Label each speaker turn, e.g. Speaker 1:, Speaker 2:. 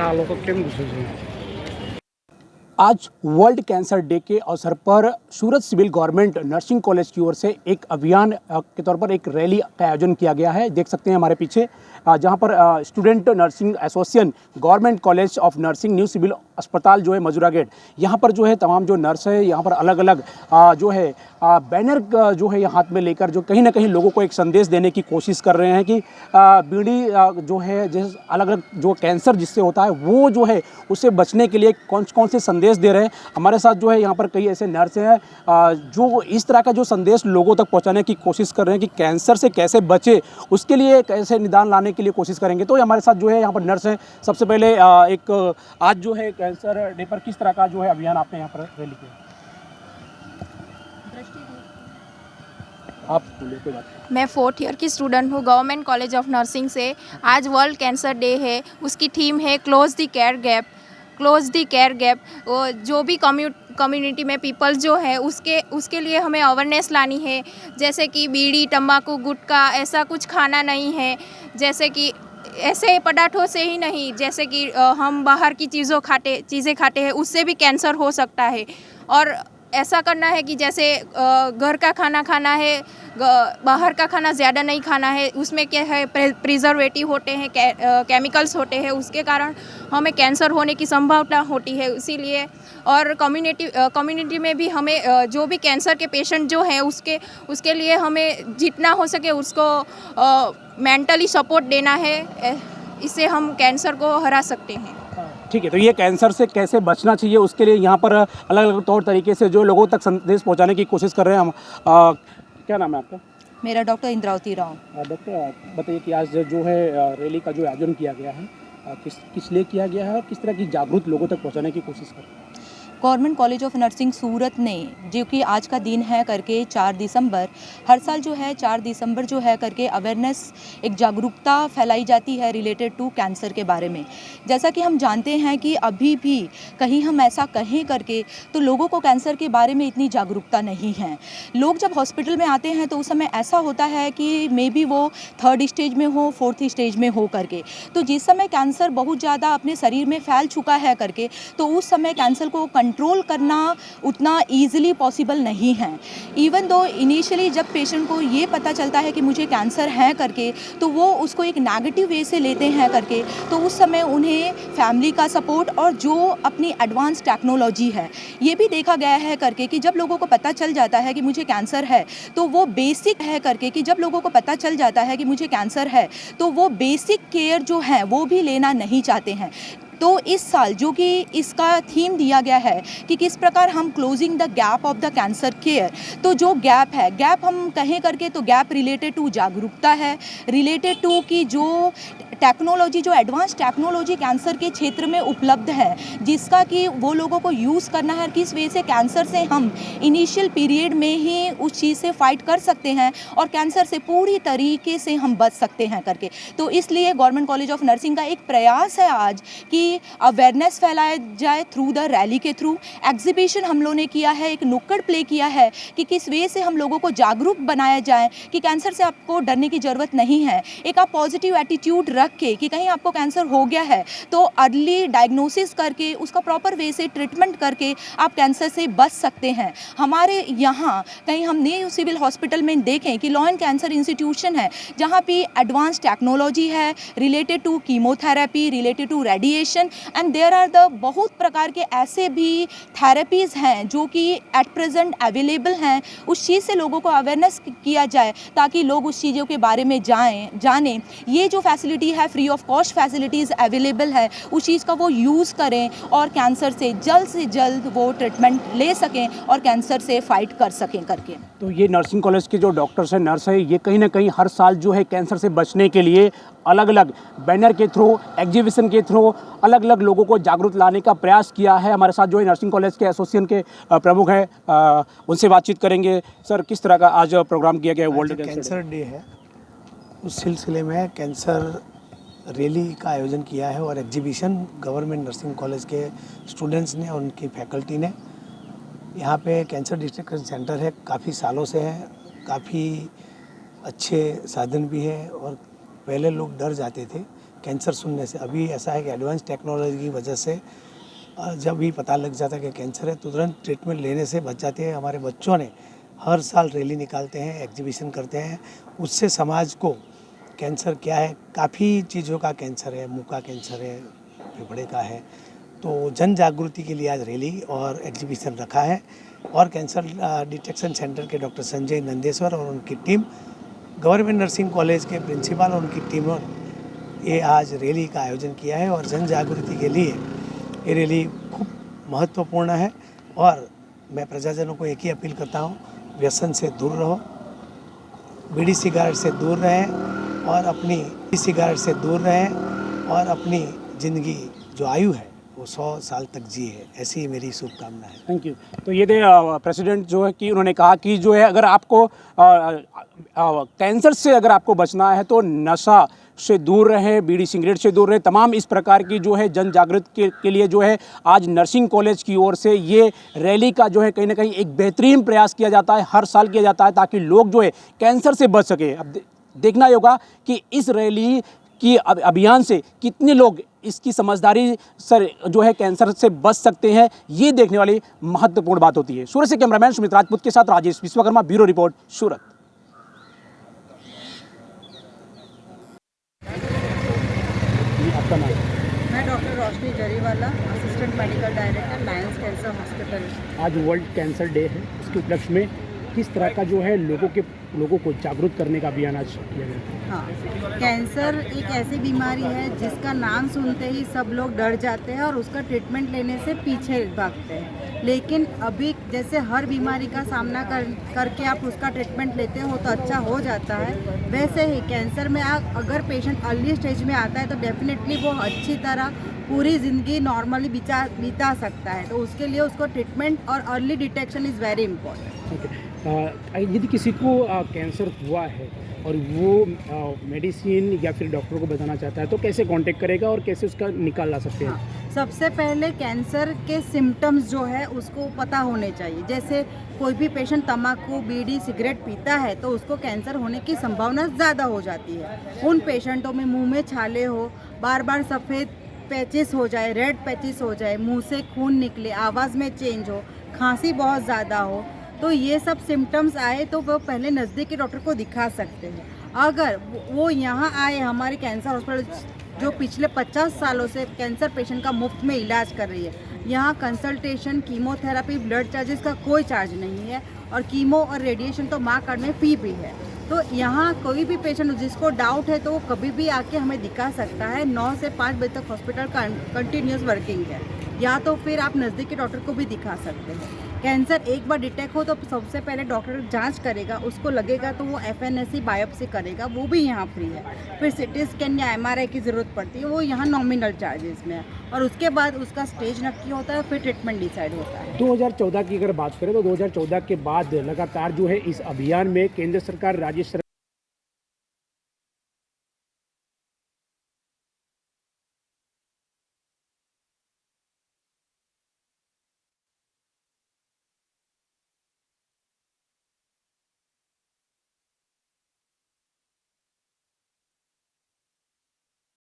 Speaker 1: આ લોકો કેમ ઘૂસે છે?
Speaker 2: आज वर्ल्ड कैंसर डे के अवसर पर सूरत सिविल गवर्नमेंट नर्सिंग कॉलेज की ओर से एक अभियान के तौर पर एक रैली का आयोजन किया गया है। देख सकते हैं हमारे पीछे जहां पर student nursing association government college of nursing new civil अस्पताल जो है मजूरा गेट, यहाँ पर जो है तमाम जो नर्स है यहाँ पर अलग अलग जो है बैनर जो है हाथ में लेकर जो कहीं ना कहीं लोगों को एक संदेश देने की कोशिश कर रहे हैं कि बीड़ी जो है जिस अलग अलग जो कैंसर जिससे होता है वो जो है उससे बचने के लिए कौन कौन से संदेश दे रहे हैं। हमारे साथ जो है यहाँ पर कई ऐसे नर्स हैं जो इस तरह का जो संदेश लोगों तक पहुँचाने की कोशिश कर रहे हैं कि कैंसर से कैसे बचे, उसके लिए कैसे निदान लाने के लिए कोशिश करेंगे। तो हमारे साथ जो है यहाँ पर नर्स हैं। सबसे पहले एक आज जो है कैंसर डे पर किस तरह का जो है अभियान आपने यहाँ पर रैली किया? आप बोलिए, कोई बात नहीं।
Speaker 3: मैं 4th ईयर की स्टूडेंट हूँ गवर्नमेंट कॉलेज ऑफ नर्सिंग से। आज वर्ल्ड कैंसर डे है, उसकी थीम है close the care gap. Close the care gap, जो भी कम्युनिटी में पीपल जो है उसके लिए हमें अवेयरनेस लानी है। जैसे कि बीड़ी, तंबाकू, गुटखा ऐसा कुछ खाना नहीं है। जैसे कि ऐसे पदार्थों से ही नहीं, जैसे कि हम बाहर की चीज़ें खाते हैं उससे भी कैंसर हो सकता है। और ऐसा करना है कि जैसे घर का खाना खाना है, बाहर का खाना ज़्यादा नहीं खाना है। उसमें क्या है, प्रिजर्वेटिव होते हैं, केमिकल्स होते हैं, उसके कारण हमें कैंसर होने की संभावना होती है। इसीलिए और कम्युनिटी में भी हमें जो भी कैंसर के पेशेंट जो हैं उसके लिए हमें जितना हो सके उसको मेंटली सपोर्ट देना है। इससे हम कैंसर को हरा सकते हैं।
Speaker 2: ठीक है, तो ये कैंसर से कैसे बचना चाहिए उसके लिए यहाँ पर अलग अलग तौर तरीके से जो लोगों तक संदेश पहुँचाने की कोशिश कर रहे हैं हम। क्या नाम है आपका?
Speaker 4: मेरा डॉक्टर इंद्रावती राव।
Speaker 2: डॉक्टर बताइए कि आज जो है रैली का जो आयोजन किया गया है किस लिए किया गया है और किस तरह की जागरूक लोगों तक पहुँचाने की कोशिश कर रहे हैं?
Speaker 4: गवर्नमेंट कॉलेज ऑफ नर्सिंग सूरत ने, जो कि आज का दिन है करके 4 दिसंबर, हर साल जो है 4 दिसंबर जो है करके अवेयरनेस, एक जागरूकता फैलाई जाती है रिलेटेड टू कैंसर के बारे में। जैसा कि हम जानते हैं कि अभी भी कहीं हम ऐसा कहें करके तो लोगों को कैंसर के बारे में इतनी जागरूकता नहीं है। लोग जब हॉस्पिटल में आते हैं तो उस समय ऐसा होता है कि मे बी वो 3rd स्टेज में हो, 4th स्टेज में हो करके, तो जिस समय कैंसर बहुत ज़्यादा अपने शरीर में फैल चुका है करके, तो उस समय कैंसर को कंट्रोल करना उतना ईजिली पॉसिबल नहीं है। इवन दो इनिशियली जब पेशेंट को ये पता चलता है कि मुझे कैंसर है करके, तो वो उसको एक नेगेटिव वे से लेते हैं करके, तो उस समय उन्हें फैमिली का सपोर्ट और जो अपनी एडवांस टेक्नोलॉजी है, ये भी देखा गया है करके कि जब लोगों को पता चल जाता है कि मुझे कैंसर है, तो वो बेसिक है करके कि जब लोगों को पता चल जाता है कि मुझे कैंसर है, तो वो बेसिक केयर जो है वो भी लेना नहीं चाहते हैं। तो इस साल जो कि इसका थीम दिया गया है कि किस प्रकार हम closing the gap of the cancer care, तो जो गैप है, गैप हम कहें करके तो गैप रिलेटेड टू जागरूकता है, रिलेटेड टू कि जो टेक्नोलॉजी, जो एडवांस टेक्नोलॉजी कैंसर के क्षेत्र में उपलब्ध है, जिसका कि वो लोगों को यूज़ करना है, किस वजह से कैंसर से हम इनिशियल पीरियड में ही उस चीज़ से फाइट कर सकते हैं और कैंसर से पूरी तरीके से हम बच सकते हैं करके। तो इसलिए गवर्नमेंट कॉलेज ऑफ नर्सिंग का एक प्रयास है आज कि अवेयरनेस फैलाया जाए थ्रू द रैली के थ्रू। एग्जीबिशन हम लोगों ने किया है, एक नुक्कड़ प्ले किया है कि किस वे से हम लोगों को जागरूक बनाया जाए कि कैंसर से आपको डरने की ज़रूरत नहीं है। एक आप पॉजिटिव एटीट्यूड रख के कि कहीं आपको कैंसर हो गया है तो अर्ली डायग्नोसिस करके उसका प्रॉपर वे से ट्रीटमेंट करके आप कैंसर से बच सकते हैं। हमारे यहाँ कहीं हम न्यू सिविल हॉस्पिटल में देखें कि लॉ एंड कैंसर इंस्टीट्यूशन है, जहाँ पे एडवांस टेक्नोलॉजी है related to chemotherapy, related to radiation, and there are the बहुत प्रकार के ऐसे भी थेरेपीज़ हैं जो कि एट प्रेजेंट अवेलेबल हैं। उस चीज़ से लोगों को अवेयरनेस किया जाए ताकि लोग उस चीज़ों के बारे में जानें। ये जो फैसिलिटी है, free of cost facilities available है, उस चीज़ का वो यूज़ करें और कैंसर से जल्द वो ट्रीटमेंट ले सकें और कैंसर से फाइट कर सकें करके।
Speaker 2: तो ये नर्सिंग कॉलेज के जो डॉक्टर्स हैं, नर्स है, ये कहीं ना कहीं हर साल जो है कैंसर से बचने के लिए अलग अलग बैनर के थ्रू, एग्जीबिशन के थ्रू अलग अलग लोगों को जागरूक लाने का प्रयास किया है। हमारे साथ जो है नर्सिंग कॉलेज के एसोसिएशन के प्रमुख हैं, उनसे बातचीत करेंगे। सर, किस तरह का आज प्रोग्राम किया गया है? वर्ल्ड
Speaker 1: कैंसर डे है, उस सिलसिले में कैंसर रैली का आयोजन किया है और एग्जीबिशन गवर्नमेंट नर्सिंग कॉलेज के स्टूडेंट्स ने और उनकी फैकल्टी ने। यहाँ पे कैंसर डिटेक्शन सेंटर है, काफ़ी सालों से है, काफ़ी अच्छे साधन भी है और पहले लोग डर जाते थे कैंसर सुनने से। अभी ऐसा है कि एडवांस टेक्नोलॉजी की वजह से जब भी पता लग जाता है कि कैंसर है तो तुरंत ट्रीटमेंट लेने से बच जाते हैं। हमारे बच्चों ने हर साल रैली निकालते हैं, एग्जीबिशन करते हैं, उससे समाज को कैंसर क्या है, काफ़ी चीज़ों का कैंसर है, मुंह का कैंसर है, फेफड़े का है, तो जन जागृति के लिए आज रैली और एग्जीबिशन रखा है। और कैंसर डिटेक्शन सेंटर के डॉक्टर संजय नंदेश्वर और उनकी टीम, गवर्नमेंट नर्सिंग कॉलेज के प्रिंसिपल और उनकी टीमों ने ये आज रैली का आयोजन किया है। और जन जागृति के लिए ये रैली खूब महत्वपूर्ण है। और मैं प्रजाजनों को एक ही अपील करता हूँ, व्यसन से दूर रहो, बीड़ी सिगरेट से दूर रहें और अपनी ज़िंदगी जो आयु है वो 100 साल तक जिए। ऐसी मेरी शुभकामना है।
Speaker 2: Thank you. तो ये थे प्रेसिडेंट जो है कि उन्होंने कहा कि जो है अगर आपको कैंसर से अगर आपको बचना है तो नशा से दूर रहें, बीड़ी सिगरेट से दूर रहें। तमाम इस प्रकार की जो है जन जागृति के लिए जो है आज नर्सिंग कॉलेज की ओर से ये रैली का जो है कहीं ना कहीं एक बेहतरीन प्रयास किया जाता है, हर साल किया जाता है, ताकि लोग जो है कैंसर से बच सके। अब देखना होगा कि इस रैली की अभियान से कितने लोग इसकी समझदारी से जो है कैंसर से बच सकते हैं, ये देखने वाली महत्वपूर्ण बात होती है। सूरत से कैमरामैन सुमित राजपूत के साथ राजेश विश्वकर्मा, ब्यूरो रिपोर्ट, सूरत। आपका नाम?
Speaker 5: मैं doctor Roshni Zariwala, assistant medical director, Lions cancer hospital.
Speaker 2: आज वर्ल्ड कैंसर डे है, इसके उपलक्ष्य में किस तरह का जो है लोगों को जागरूक करने का अभियान आज किया गया?
Speaker 5: हाँ, कैंसर एक ऐसी बीमारी है जिसका नाम सुनते ही सब लोग डर जाते हैं और उसका ट्रीटमेंट लेने से पीछे भागते हैं। लेकिन अभी जैसे हर बीमारी का सामना करके आप उसका ट्रीटमेंट लेते हो तो अच्छा हो जाता है, वैसे ही कैंसर में अगर पेशेंट अर्ली स्टेज में आता है तो डेफिनेटली वो अच्छी तरह पूरी ज़िंदगी नॉर्मली बिता सकता है। तो उसके लिए उसको ट्रीटमेंट और early detection is very important.
Speaker 2: यदि किसी को कैंसर हुआ है और वो मेडिसिन या फिर डॉक्टर को बताना चाहता है तो कैसे कांटेक्ट करेगा और कैसे उसका निकाल ला सकते हैं?
Speaker 5: हाँ, सबसे पहले कैंसर के सिम्टम्स जो है उसको पता होने चाहिए। जैसे कोई भी पेशेंट तम्बाकू, बीड़ी, सिगरेट पीता है तो उसको कैंसर होने की संभावना ज़्यादा हो जाती है। उन पेशेंटों में मुंह में छाले हो, बार बार सफ़ेद पैचेस हो जाए, रेड पैचेस हो जाए, मुंह से खून निकले, आवाज़ में चेंज हो, खांसी बहुत ज़्यादा हो, तो ये सब सिम्टम्स आए तो वो पहले नज़दीकी डॉक्टर को दिखा सकते हैं। अगर वो यहाँ आए, हमारे कैंसर हॉस्पिटल जो पिछले 50 सालों से कैंसर पेशेंट का मुफ्त में इलाज कर रही है, यहाँ कंसल्टेशन, कीमोथेरेपी, ब्लड चार्जेस का कोई चार्ज नहीं है और कीमो और रेडिएशन तो माँ कार्ड में फ्री भी है। तो यहाँ कोई भी पेशेंट जिसको डाउट है तो वो कभी भी आके हमें दिखा सकता है। 9 से 5 बजे तक हॉस्पिटल कंटिन्यूस वर्किंग है, या तो फिर आप नज़दीकी डॉक्टर को भी दिखा सकते हैं। कैंसर एक बार डिटेक्ट हो तो सबसे पहले डॉक्टर जांच करेगा, उसको लगेगा तो वो FNAC बायोप्सी करेगा, वो भी यहाँ फ्री है। फिर CT स्कैन या MRI की ज़रूरत पड़ती है, वो यहाँ नॉमिनल चार्जेस में है और उसके बाद उसका स्टेज नक्की होता है, फिर ट्रीटमेंट डिसाइड होता है।
Speaker 2: 2014 की अगर बात करें तो 2014 के बाद लगातार जो है इस अभियान में केंद्र सरकार, राज्य सरकार